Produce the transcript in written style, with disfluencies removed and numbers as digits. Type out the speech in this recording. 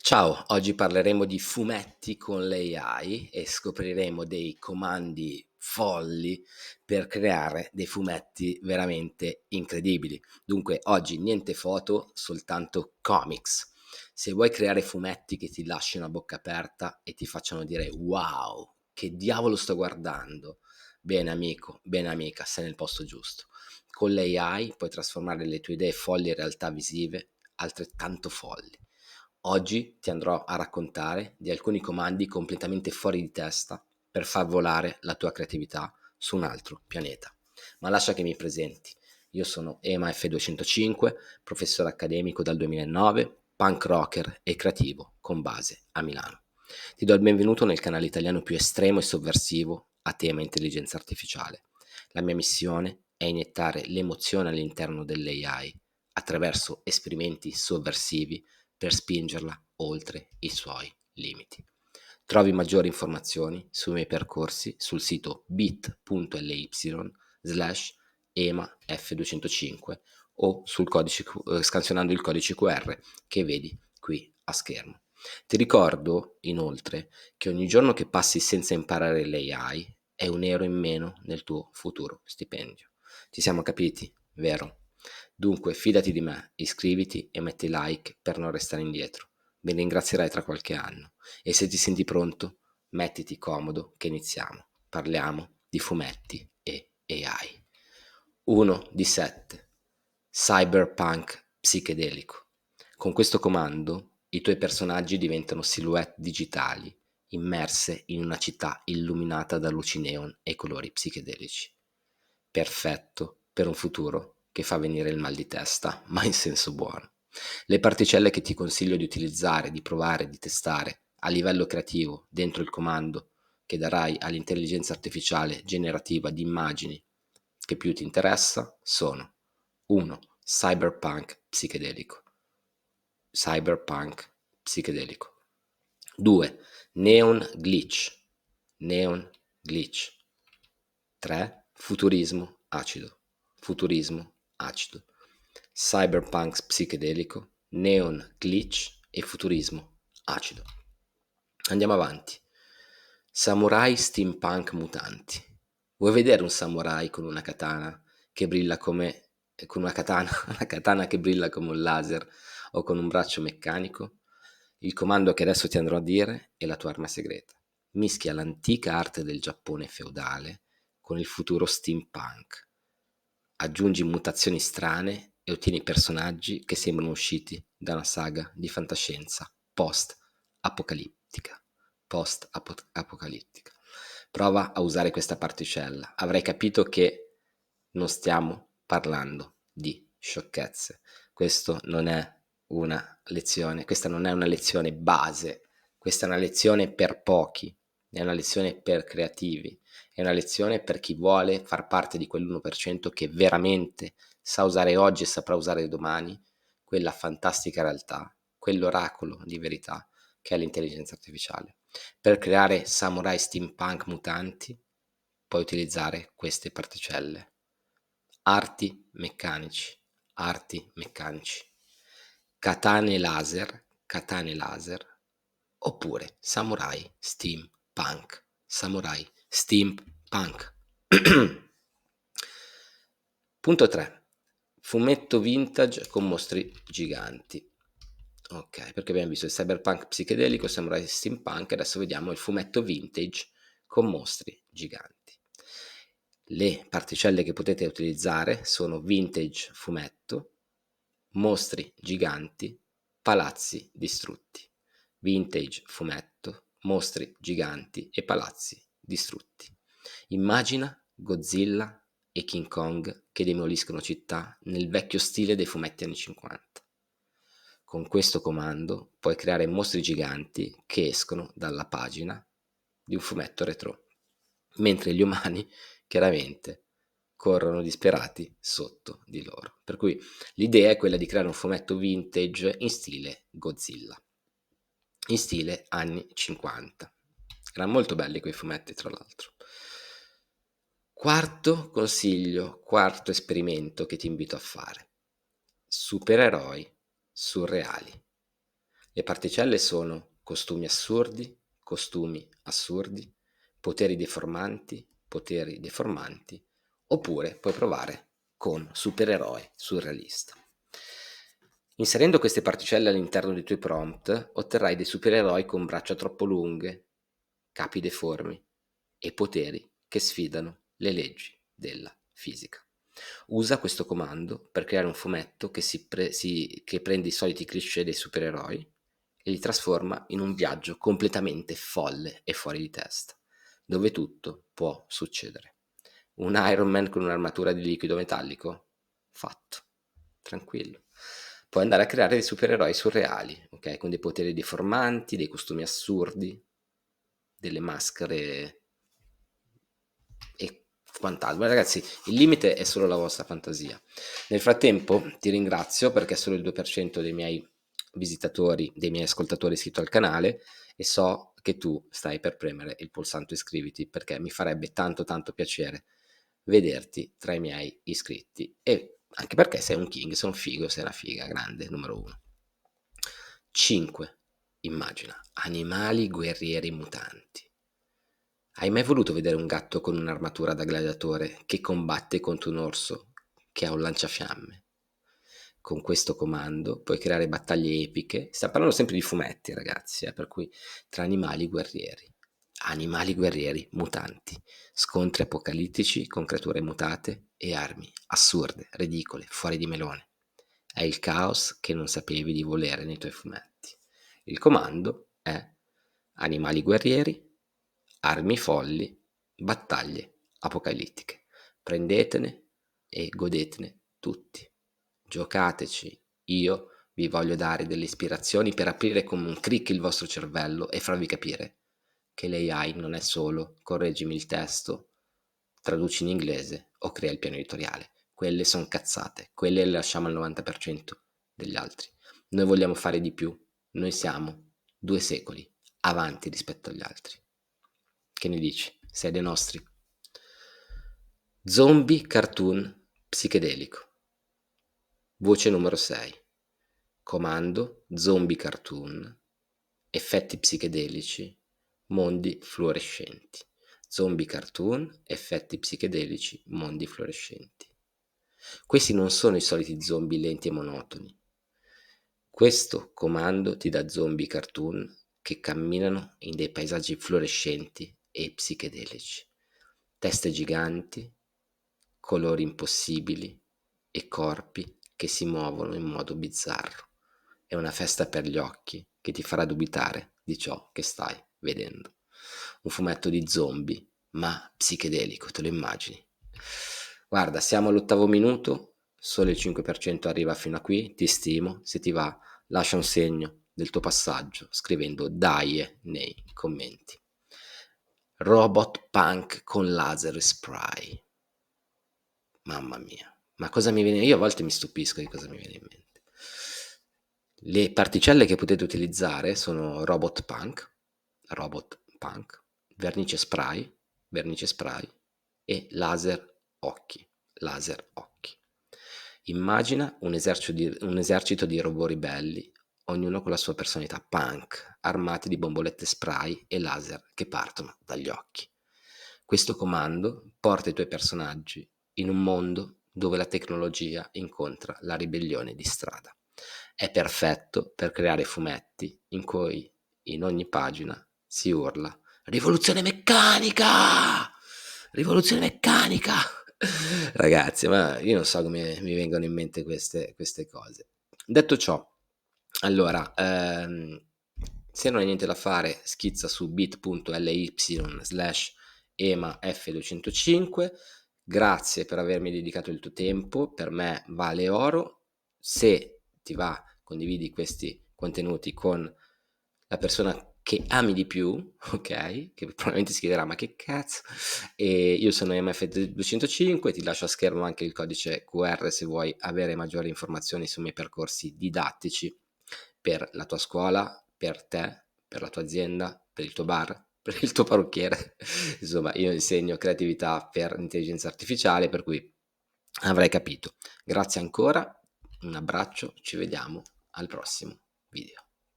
Ciao, oggi parleremo di fumetti con l'AI e scopriremo dei comandi folli per creare dei fumetti veramente incredibili. Dunque, oggi niente foto, soltanto comics. Se vuoi creare fumetti che ti lasciano a bocca aperta e ti facciano dire wow, che diavolo sto guardando? Bene amico, bene amica, sei nel posto giusto. Con l'AI puoi trasformare le tue idee folli in realtà visive altrettanto folli. Oggi ti andrò a raccontare di alcuni comandi completamente fuori di testa per far volare la tua creatività su un altro pianeta. Ma lascia che mi presenti. Io sono Ema F205, professore accademico dal 2009, punk rocker e creativo con base a Milano. Ti do il benvenuto nel canale italiano più estremo e sovversivo a tema intelligenza artificiale. La mia missione è iniettare l'emozione all'interno dell'AI attraverso esperimenti sovversivi per spingerla oltre i suoi limiti. Trovi maggiori informazioni sui miei percorsi sul sito bit.ly/emaf205 o sul codice, scansionando il codice QR che vedi qui a schermo. Ti ricordo inoltre che ogni giorno che passi senza imparare l'AI è €1 in meno nel tuo futuro stipendio. Ci siamo capiti, vero? Dunque fidati di me, iscriviti e metti like per non restare indietro. Mi ringrazierai tra qualche anno. E se ti senti pronto, mettiti comodo che iniziamo. Parliamo di fumetti e AI. 1 di 7. Cyberpunk psichedelico. Con questo comando i tuoi personaggi diventano silhouette digitali immerse in una città illuminata da luci neon e colori psichedelici. Perfetto per un futuro che fa venire il mal di testa, ma in senso buono. Le particelle che ti consiglio di utilizzare, di provare, di testare a livello creativo dentro il comando che darai all'intelligenza artificiale generativa di immagini che più ti interessa sono 1. Cyberpunk psichedelico. Cyberpunk psichedelico. 2. Neon glitch. Neon glitch. 3. Futurismo acido. Futurismo acido. Cyberpunk psichedelico, neon glitch e futurismo acido. Andiamo avanti. Samurai steampunk mutanti. Vuoi vedere un samurai con una katana che brilla come con una katana che brilla come un laser o con un braccio meccanico? Il comando che adesso ti andrò a dire è la tua arma segreta. Mischia l'antica arte del Giappone feudale con il futuro steampunk. Aggiungi mutazioni strane e ottieni personaggi che sembrano usciti da una saga di fantascienza post-apocalittica. Post-apocalittica. Prova a usare questa particella. Avrai capito che non stiamo parlando di sciocchezze. Questo non è una lezione, questa non è una lezione base, questa è una lezione per pochi, è una lezione per creativi, è una lezione per chi vuole far parte di quell'1% che veramente sa usare oggi e saprà usare domani quella fantastica realtà, quell'oracolo di verità che è l'intelligenza artificiale. Per creare samurai steampunk mutanti puoi utilizzare queste particelle. Arti meccanici, katane laser, oppure samurai steampunk. Punto 3. Fumetto vintage con mostri giganti. Ok, perché abbiamo visto il cyberpunk psichedelico, samurai steampunk, adesso vediamo il fumetto vintage con mostri giganti. Le particelle che potete utilizzare sono vintage fumetto, mostri giganti, palazzi distrutti. Vintage fumetto, mostri giganti e palazzi distrutti. Immagina Godzilla e King Kong che demoliscono città nel vecchio stile dei fumetti anni 50. Con questo comando puoi creare mostri giganti che escono dalla pagina di un fumetto retro, mentre gli umani chiaramente corrono disperati sotto di loro. Per cui l'idea è quella di creare un fumetto vintage in stile Godzilla, in stile anni 50. Erano molto belli quei fumetti, tra l'altro. Quarto consiglio, quarto esperimento che ti invito a fare. Supereroi surreali. Le particelle sono costumi assurdi, poteri deformanti, oppure puoi provare con supereroe surrealista. Inserendo queste particelle all'interno dei tuoi prompt, otterrai dei supereroi con braccia troppo lunghe, capi deformi e poteri che sfidano le leggi della fisica. Usa questo comando per creare un fumetto che prende i soliti cliché dei supereroi e li trasforma in un viaggio completamente folle e fuori di testa, dove tutto può succedere. Un Iron Man con un'armatura di liquido metallico? Fatto. Tranquillo. Puoi andare a creare dei supereroi surreali, ok? Con dei poteri deformanti, dei costumi assurdi, delle maschere e quant'altro. Ma ragazzi, il limite è solo la vostra fantasia. Nel frattempo ti ringrazio perché solo il 2% dei miei visitatori, dei miei ascoltatori è iscritto al canale e so che tu stai per premere il pulsante iscriviti perché mi farebbe tanto tanto piacere vederti tra i miei iscritti e anche perché sei un king, sei un figo, sei una figa, grande, numero 1. 5. Immagina animali guerrieri mutanti. Hai mai voluto vedere un gatto con un'armatura da gladiatore che combatte contro un orso che ha un lanciafiamme? Con questo comando puoi creare battaglie epiche. Stiamo parlando sempre di fumetti, ragazzi, per cui tra animali guerrieri mutanti, scontri apocalittici con creature mutate e armi assurde, ridicole, fuori di melone. È il caos che non sapevi di volere nei tuoi fumetti. Il comando è animali guerrieri, armi folli, battaglie apocalittiche. Prendetene e godetene tutti. Giocateci, io vi voglio dare delle ispirazioni per aprire come un crick il vostro cervello e farvi capire che l'AI non è solo correggimi il testo, traduci in inglese o crea il piano editoriale. Quelle sono cazzate, quelle le lasciamo al 90% degli altri. Noi vogliamo fare di più, noi siamo 2 secoli avanti rispetto agli altri. Che ne dici? Sei dei nostri? Zombie cartoon psichedelico. Voce numero 6. Comando zombie cartoon. Effetti psichedelici. Mondi fluorescenti. Zombie cartoon, effetti psichedelici, mondi fluorescenti. Questi non sono i soliti zombie lenti e monotoni. Questo comando ti dà zombie cartoon che camminano in dei paesaggi fluorescenti e psichedelici. Teste giganti, colori impossibili e corpi che si muovono in modo bizzarro. È una festa per gli occhi che ti farà dubitare di ciò che stai vedendo. Un fumetto di zombie, ma psichedelico, te lo immagini? Guarda, siamo all'8° minuto, solo il 5% arriva fino a qui, ti stimo, se ti va lascia un segno del tuo passaggio scrivendo DAIE nei commenti. Robot punk con laser spray. Mamma mia, ma cosa mi viene? Io a volte mi stupisco di cosa mi viene in mente. Le particelle che potete utilizzare sono robot punk, vernice spray e laser occhi. Immagina un esercito di robot ribelli, ognuno con la sua personalità punk, armati di bombolette spray e laser che partono dagli occhi. Questo comando porta i tuoi personaggi in un mondo dove la tecnologia incontra la ribellione di strada. È perfetto per creare fumetti in cui in ogni pagina si urla rivoluzione meccanica! Rivoluzione meccanica! Ragazzi, ma io non so come mi vengono in mente queste cose. Detto ciò, allora, se non hai niente da fare, schizza su bit.ly/emaf205. Grazie per avermi dedicato il tuo tempo, per me vale oro. Se ti va, condividi questi contenuti con la persona che ami di più, ok? Che probabilmente si chiederà, ma che cazzo? E io sono MF205, ti lascio a schermo anche il codice QR se vuoi avere maggiori informazioni sui miei percorsi didattici per la tua scuola, per te, per la tua azienda, per il tuo bar, per il tuo parrucchiere. Insomma, io insegno creatività per intelligenza artificiale, per cui avrai capito. Grazie ancora, un abbraccio, ci vediamo al prossimo video.